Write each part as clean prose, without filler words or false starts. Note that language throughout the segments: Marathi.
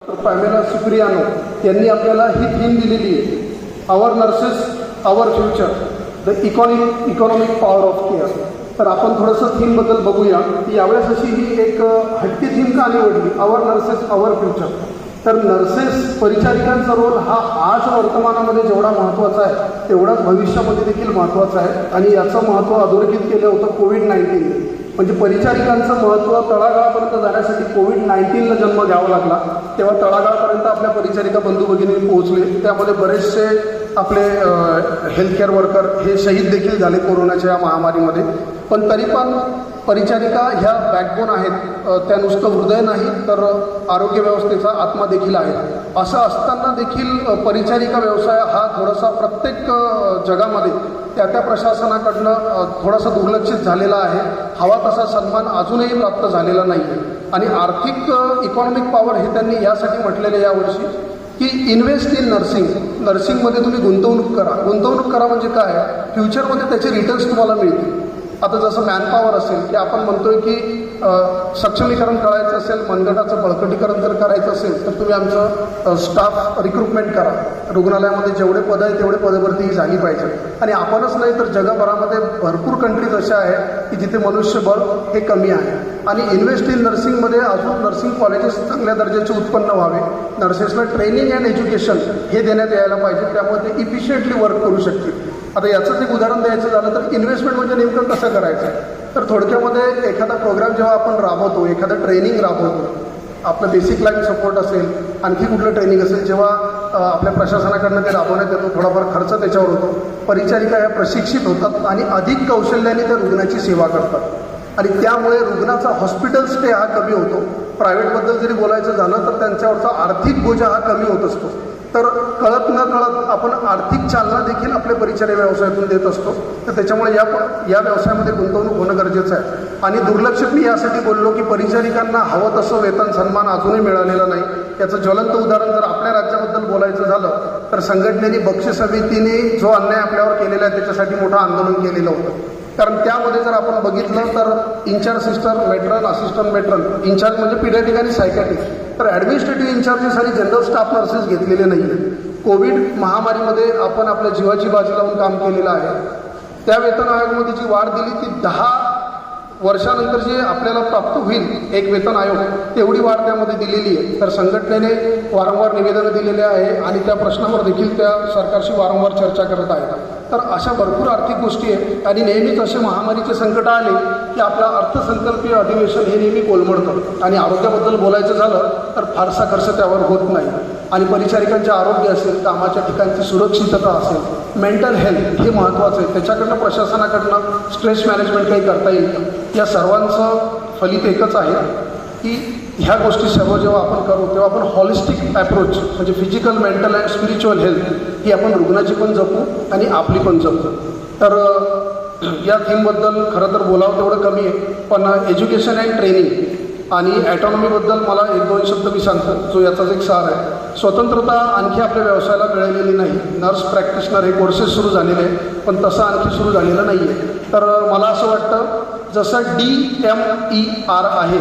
पामेला सुप्रियानो यांनी आपल्याला ही थीम दिलेली आहे, our nurses our future, the economic power of care. तर आपण थोडंसं थीमबद्दल बघूया की यावेळेस अशी ही एक हटकी थीम का निवडली, आवर नर्सेस आवर फ्युचर. तर नर्सेस परिचारिकांचा रोल हा आज वर्तमानामध्ये जेवढा महत्त्वाचा आहे तेवढाच भविष्यामध्ये देखील महत्त्वाचा आहे. आणि याचं महत्त्व अधोरेखित केलं होतं कोविड-19. म्हणजे परिचारिकांचं महत्त्व तळागाळापर्यंत जाण्यासाठी कोविड-19ला जन्म घ्यावा लागला. तेव्हा तळागाळापर्यंत आपल्या परिचारिका बंधू भगिनी पोहोचले. त्यामध्ये बरेचसे आपले हेल्थकेअर वर्कर हे शहीद देखील झाले कोरोनाच्या या महामारीमध्ये. पण तरी पण परिचारिका ह्या बॅकबोन आहेत. त्या नुसतं हृदय नाही तर आरोग्य व्यवस्थेचा आत्मा देखील आहे. असं असताना देखील परिचारिका व्यवसाय हा थोडासा प्रत्येक जगामध्ये त्या प्रशासनाकडनं थोडासा दुर्लक्षित झालेला आहे. हवा तसा सन्मान अजूनही प्राप्त झालेला नाही आहे. आणि आर्थिक इकॉनॉमिक पॉवर हे त्यांनी यासाठी म्हटलेले यावर्षी की इन्व्हेस्ट इन नर्सिंगमध्ये तुम्ही गुंतवणूक करा. गुंतवणूक करा म्हणजे काय, फ्युचरमध्ये त्याचे रिटर्न्स तुम्हाला मिळतील. आता जसं मॅनपॉवर असेल की आपण म्हणतोय की सक्षमीकरण करायचं असेल, मनगटाचं बळकटीकरण जर करायचं असेल तर तुम्ही आमचं स्टाफ रिक्रुटमेंट करा. रुग्णालयामध्ये जेवढे पद आहे तेवढे पदभरती ही झाली पाहिजे. आणि आपणच नाही तर जगभरामध्ये भरपूर कंट्रीज अशा आहेत की जिथे मनुष्यबळ हे कमी आहे. आणि इन्व्हेस्ट इन नर्सिंगमध्ये अजून नर्सिंग कॉलेजेस चांगल्या दर्जाचे उत्पन्न व्हावे, नर्सेसला ट्रेनिंग अँड एज्युकेशन हे देण्यात यायला पाहिजे. त्यामुळे ते इफिशियंटली वर्क करू शकतील. आता याचंच एक उदाहरण द्यायचं झालं तर इन्व्हेस्टमेंट म्हणजे नेमकं कसं करायचं. तर थोडक्यामध्ये एखादा प्रोग्राम जेव्हा आपण राबवतो, एखादं ट्रेनिंग राबवतो, आपलं बेसिक लाईफ सपोर्ट असेल, आणखी कुठलं ट्रेनिंग असेल, जेव्हा आपल्या प्रशासनाकडनं ते राबवण्यात येतो, थोडाफार खर्च त्याच्यावर होतो. परिचारिका या प्रशिक्षित होतात आणि अधिक कौशल्याने त्या रुग्णाची सेवा करतात. आणि त्यामुळे रुग्णाचा हॉस्पिटल स्टे हा कमी होतो. प्रायव्हेटबद्दल जरी बोलायचं झालं तर त्यांच्यावरचा आर्थिक बोजा हा कमी होत असतो. तर कळत न कळत आपण आर्थिक चालना देखील आपल्या परिचारिका व्यवसायातून देत असतो. तर त्याच्यामुळे या व्यवसायामध्ये गुंतवणूक होणं गरजेचं आहे. आणि दुर्लक्षित मी यासाठी बोललो की परिचारिकांना हवं तसं वेतन सन्मान अजूनही मिळालेला नाही. याचं ज्वलंत उदाहरण जर आपल्या राज्याबद्दल बोलायचं झालं तर संघटनेने बक्षीस समितीने जो अन्याय आपल्यावर केलेला आहे त्याच्यासाठी मोठं आंदोलन केलेलं होतं. कारण त्यामध्ये जर आपण बघितलं तर incharge sister, matron, assistant matron, incharge म्हणजे पिडियाट्रिक आणि सायकॅट्रिक, तर ॲडमिनिस्ट्रेटिव्ह इन्चार्जेस आणि जनरल स्टाफ नर्सेस घेतलेले नाही आहेत. कोविड महामारीमध्ये आपण आपल्या जीवाची बाजी लावून काम केलेलं आहे. त्या वेतन आयोगामध्ये जी वाढ दिली ती 10 वर्षानंतर जे आपल्याला प्राप्त होईल एक वेतन आयोग तेवढी वाढ त्यामध्ये दिलेली आहे. तर संघटनेने वारंवार निवेदनं दिलेले आहे आणि त्या प्रश्नावर देखील त्या सरकारशी वारंवार चर्चा करत आहेत. तर अशा भरपूर आर्थिक गोष्टी आहेत. आणि नेहमीच असे महामारीचे संकट आले की आपलं अर्थसंकल्पीय अधिवेशन हे नेहमी कोलमडतं. आणि आरोग्याबद्दल बोलायचं झालं तर फारसा खर्च त्यावर होत नाही. आणि परिचारिकांचे आरोग्य असेल, कामाच्या ठिकाणची सुरक्षितता असेल, मेंटल हेल्थ हे महत्त्वाचं आहे. त्याच्याकडनं प्रशासनाकडनं स्ट्रेस मॅनेजमेंट काही करता येईल का, या सर्वांचं फलित एकच आहे की ह्या गोष्टी सर्व जेव्हा आपण करू तेव्हा आपण हॉलिस्टिक ॲप्रोच म्हणजे physical, mental and spiritual health ही आपण रुग्णाची पण जपू आणि आपली पण जपू. तर या थीमबद्दल खरं तर बोलावं तेवढं कमी आहे. पण एज्युकेशन अँड ट्रेनिंग आणि ॲटॉनॉमीबद्दल मला 1-2 शब्द मी सांगतो, जो याचाच एक सार आहे. स्वतंत्रता आणखी आपल्या व्यवसायाला मिळालेली नाही. नर्स प्रॅक्टिशनर हे कोर्सेस सुरू झालेले आहेत पण तसं आणखी सुरू झालेलं नाही आहे. तर मला असं वाटतं जसं DMER आहे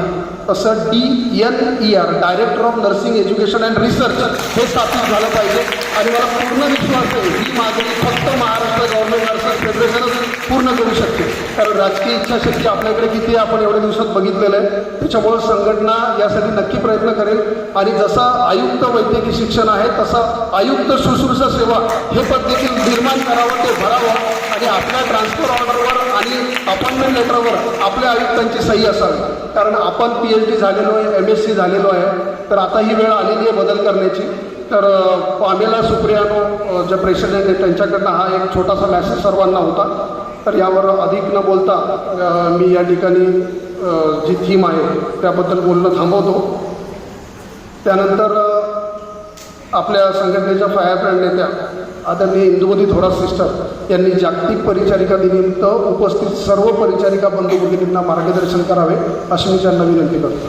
तसं DNER, director of nursing education and research हे स्थापित झालं पाहिजे. आणि मला पूर्ण विश्वास आहे ही मागणी फक्त महाराष्ट्र गव्हर्नमेंट नर्सेस फेडरेशनच पूर्ण करू शकते. कारण राजकीय इच्छाशक्ती आपल्याकडे किती आपण एवढ्या दिवसात बघितलेलं आहे. त्याच्यामुळं संघटना यासाठी नक्की प्रयत्न करेल. आणि जसं आयुक्त वैद्यकीय शिक्षण आहे तसं आयुक्त शुश्रूषा सेवा हे पद देखील निर्माण करावं, ते भरावं. आणि आपल्या ट्रान्सफर ऑर्डरवर आणि अपॉइंटमेंट लेटरवर आपल्या आयुक्तांची सही असावी. कारण आपण PhD झालेलो आहे, MSc झालेलो आहे. तर आता ही वेळ आलेली आहे बदल करण्याची. तर पामेला सुप्रियानो जे प्रेसिडेंट आहेत त्यांच्याकडनं हा एक छोटासा मॅसेज सर्वांना होता. तर यावर अधिक न बोलता मी या ठिकाणी जी थीम आहे त्याबद्दल बोलणं थांबवतो. त्यानंतर आपल्या संघटनेच्या फायरब्रँड नेत्या आदरणीय इंदुमती थोरात सिस्टर यांनी जागतिक परिचारिका दिनानिमित्त उपस्थित सर्व परिचारिका बंधू भगिनींना मार्गदर्शन करावे अशी मी त्यांना विनंती करतो.